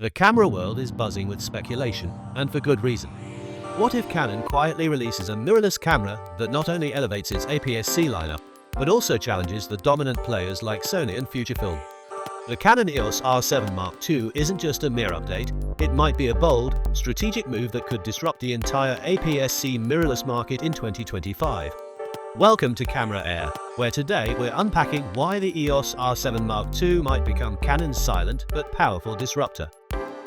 The camera world is buzzing with speculation, and for good reason. What if Canon quietly releases a mirrorless camera that not only elevates its APS-C lineup, but also challenges the dominant players like Sony and Fujifilm? The Canon EOS R7 Mark II isn't just a mirror update, it might be a bold, strategic move that could disrupt the entire APS-C mirrorless market in 2025. Welcome to Camera Air, where today we're unpacking why the EOS R7 Mark II might become Canon's silent but powerful disruptor.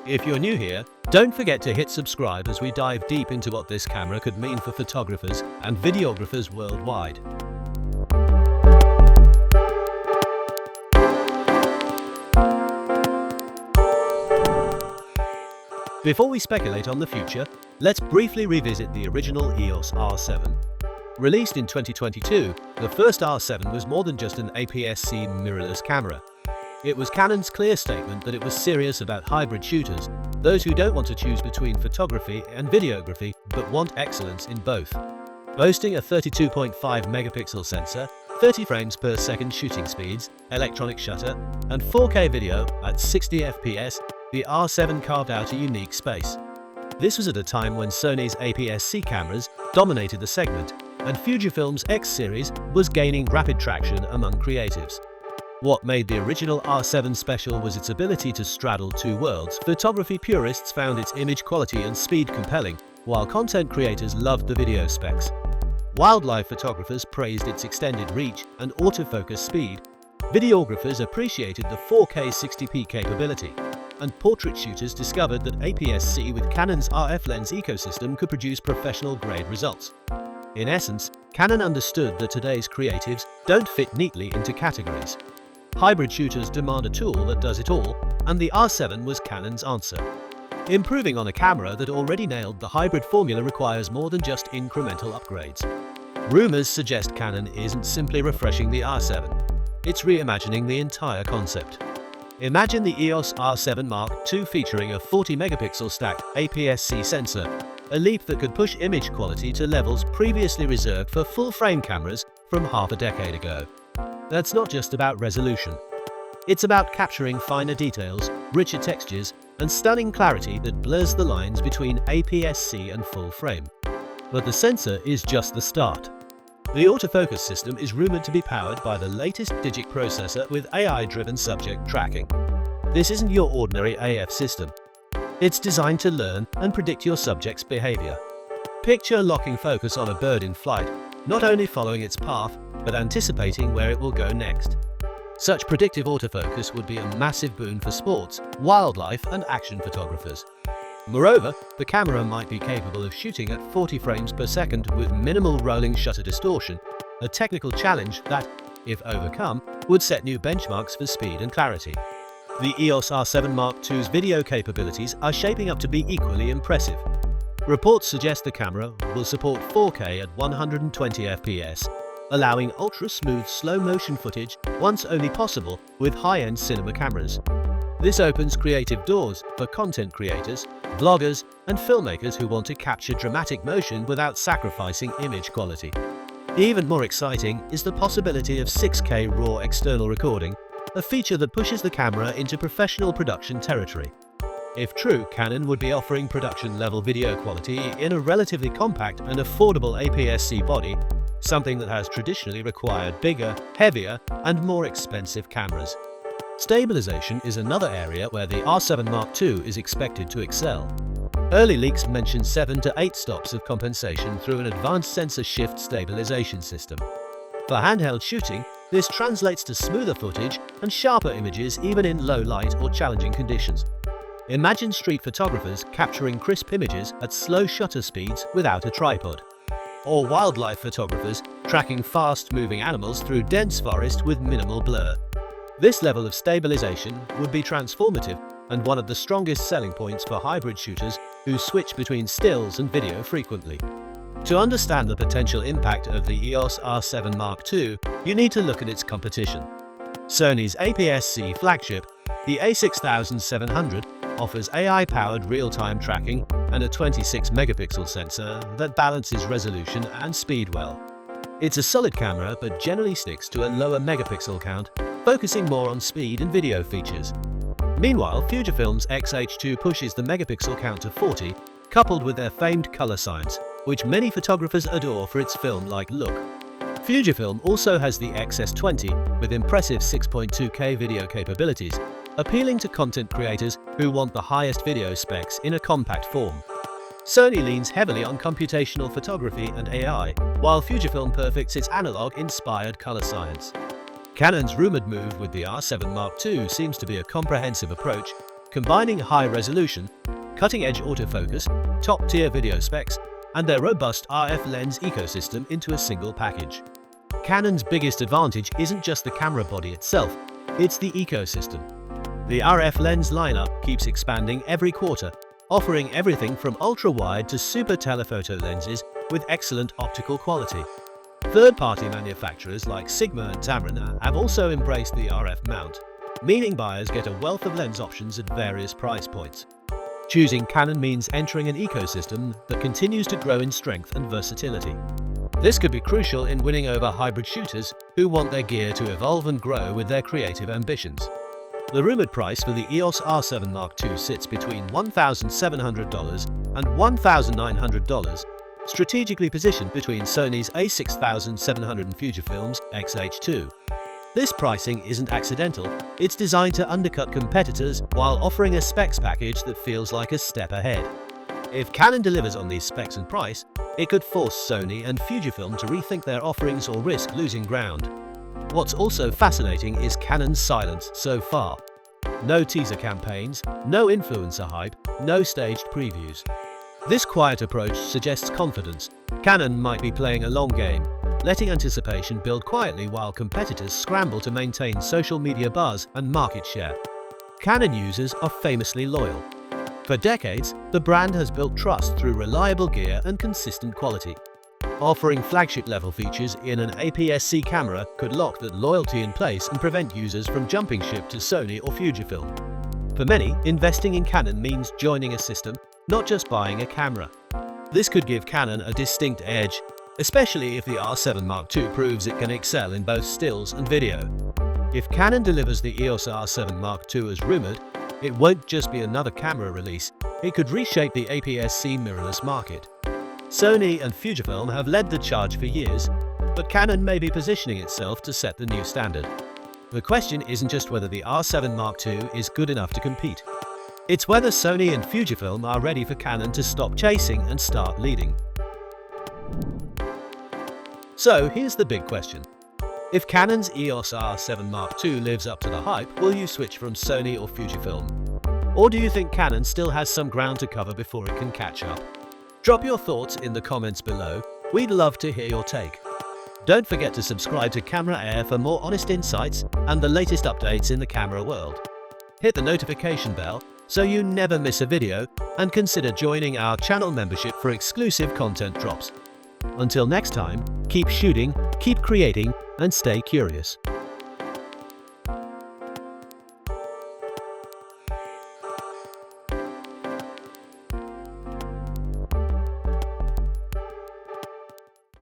If you're new here, don't forget to hit subscribe as we dive deep into what this camera could mean for photographers and videographers worldwide. Before we speculate on the future, let's briefly revisit the original EOS R7. Released in 2022, the first R7 was more than just an APS-C mirrorless camera. It was Canon's clear statement that it was serious about hybrid shooters, those who don't want to choose between photography and videography but want excellence in both. Boasting a 32.5 megapixel sensor, 30 frames per second shooting speeds, electronic shutter, and 4K video at 60 FPS, the R7 carved out a unique space. This was at a time when Sony's APS-C cameras dominated the segment, and Fujifilm's X series was gaining rapid traction among creatives. What made the original R7 special was its ability to straddle two worlds. Photography purists found its image quality and speed compelling, while content creators loved the video specs. Wildlife photographers praised its extended reach and autofocus speed. Videographers appreciated the 4K 60p capability, and portrait shooters discovered that APS-C with Canon's RF lens ecosystem could produce professional-grade results. In essence, Canon understood that today's creatives don't fit neatly into categories. Hybrid shooters demand a tool that does it all, and the R7 was Canon's answer. Improving on a camera that already nailed the hybrid formula requires more than just incremental upgrades. Rumors suggest Canon isn't simply refreshing the R7, it's reimagining the entire concept. Imagine the EOS R7 Mark II featuring a 40 megapixel stacked APS-C sensor, a leap that could push image quality to levels previously reserved for full-frame cameras from half a decade ago. That's not just about resolution. It's about capturing finer details, richer textures, and stunning clarity that blurs the lines between APS-C and full-frame. But the sensor is just the start. The autofocus system is rumored to be powered by the latest digic processor with AI-driven subject tracking. This isn't your ordinary AF system. It's designed to learn and predict your subject's behavior. Picture locking focus on a bird in flight, not only following its path, but anticipating where it will go next. Such predictive autofocus would be a massive boon for sports, wildlife, and action photographers. Moreover, the camera might be capable of shooting at 40 frames per second with minimal rolling shutter distortion, a technical challenge that, if overcome, would set new benchmarks for speed and clarity. The EOS R7 Mark II's video capabilities are shaping up to be equally impressive. Reports suggest the camera will support 4K at 120 FPS, allowing ultra-smooth slow-motion footage once only possible with high-end cinema cameras. This opens creative doors for content creators, vloggers, and filmmakers who want to capture dramatic motion without sacrificing image quality. Even more exciting is the possibility of 6K RAW external recording, a feature that pushes the camera into professional production territory. If true, Canon would be offering production-level video quality in a relatively compact and affordable APS-C body, something that has traditionally required bigger, heavier, and more expensive cameras. Stabilization is another area where the R7 Mark II is expected to excel. Early leaks mention 7 to 8 stops of compensation through an advanced sensor shift stabilization system. For handheld shooting, this translates to smoother footage and sharper images even in low light or challenging conditions. Imagine street photographers capturing crisp images at slow shutter speeds without a tripod. Or wildlife photographers tracking fast-moving animals through dense forest with minimal blur. This level of stabilization would be transformative and one of the strongest selling points for hybrid shooters who switch between stills and video frequently. To understand the potential impact of the EOS R7 Mark II, you need to look at its competition. Sony's APS-C flagship, the a6700, offers AI-powered real-time tracking and a 26 megapixel sensor that balances resolution and speed well. It's a solid camera but generally sticks to a lower megapixel count, focusing more on speed and video features. Meanwhile, Fujifilm's X-H2 pushes the megapixel count to 40, coupled with their famed color science, which many photographers adore for its film-like look. Fujifilm also has the XS20 with impressive 6.2K video capabilities, appealing to content creators who want the highest video specs in a compact form. Sony leans heavily on computational photography and AI, while Fujifilm perfects its analog-inspired color science. Canon's rumored move with the R7 Mark II seems to be a comprehensive approach, combining high-resolution, cutting-edge autofocus, top-tier video specs, and their robust RF lens ecosystem into a single package. Canon's biggest advantage isn't just the camera body itself, it's the ecosystem. The RF lens lineup keeps expanding every quarter, offering everything from ultra-wide to super telephoto lenses with excellent optical quality. Third-party manufacturers like Sigma and Tamron have also embraced the RF mount, meaning buyers get a wealth of lens options at various price points. Choosing Canon means entering an ecosystem that continues to grow in strength and versatility. This could be crucial in winning over hybrid shooters who want their gear to evolve and grow with their creative ambitions. The rumored price for the EOS R7 Mark II sits between $1,700 and $1,900, strategically positioned between Sony's a6700 and Fujifilm's X-H2. This pricing isn't accidental, it's designed to undercut competitors while offering a specs package that feels like a step ahead. If Canon delivers on these specs and price, it could force Sony and Fujifilm to rethink their offerings or risk losing ground. What's also fascinating is Canon's silence so far. No teaser campaigns, no influencer hype, no staged previews. This quiet approach suggests confidence. Canon might be playing a long game, letting anticipation build quietly while competitors scramble to maintain social media buzz and market share. Canon users are famously loyal. For decades, the brand has built trust through reliable gear and consistent quality. Offering flagship-level features in an APS-C camera could lock that loyalty in place and prevent users from jumping ship to Sony or Fujifilm. For many, investing in Canon means joining a system, not just buying a camera. This could give Canon a distinct edge, especially if the R7 Mark II proves it can excel in both stills and video. If Canon delivers the EOS R7 Mark II as rumored, it won't just be another camera release, it could reshape the APS-C mirrorless market. Sony and Fujifilm have led the charge for years, but Canon may be positioning itself to set the new standard. The question isn't just whether the R7 Mark II is good enough to compete. It's whether Sony and Fujifilm are ready for Canon to stop chasing and start leading. So here's the big question. If Canon's EOS R7 Mark II lives up to the hype, will you switch from Sony or Fujifilm? Or do you think Canon still has some ground to cover before it can catch up? Drop your thoughts in the comments below. We'd love to hear your take. Don't forget to subscribe to Camera Air for more honest insights and the latest updates in the camera world. Hit the notification bell so you never miss a video, and consider joining our channel membership for exclusive content drops. Until next time, keep shooting, keep creating, and stay curious.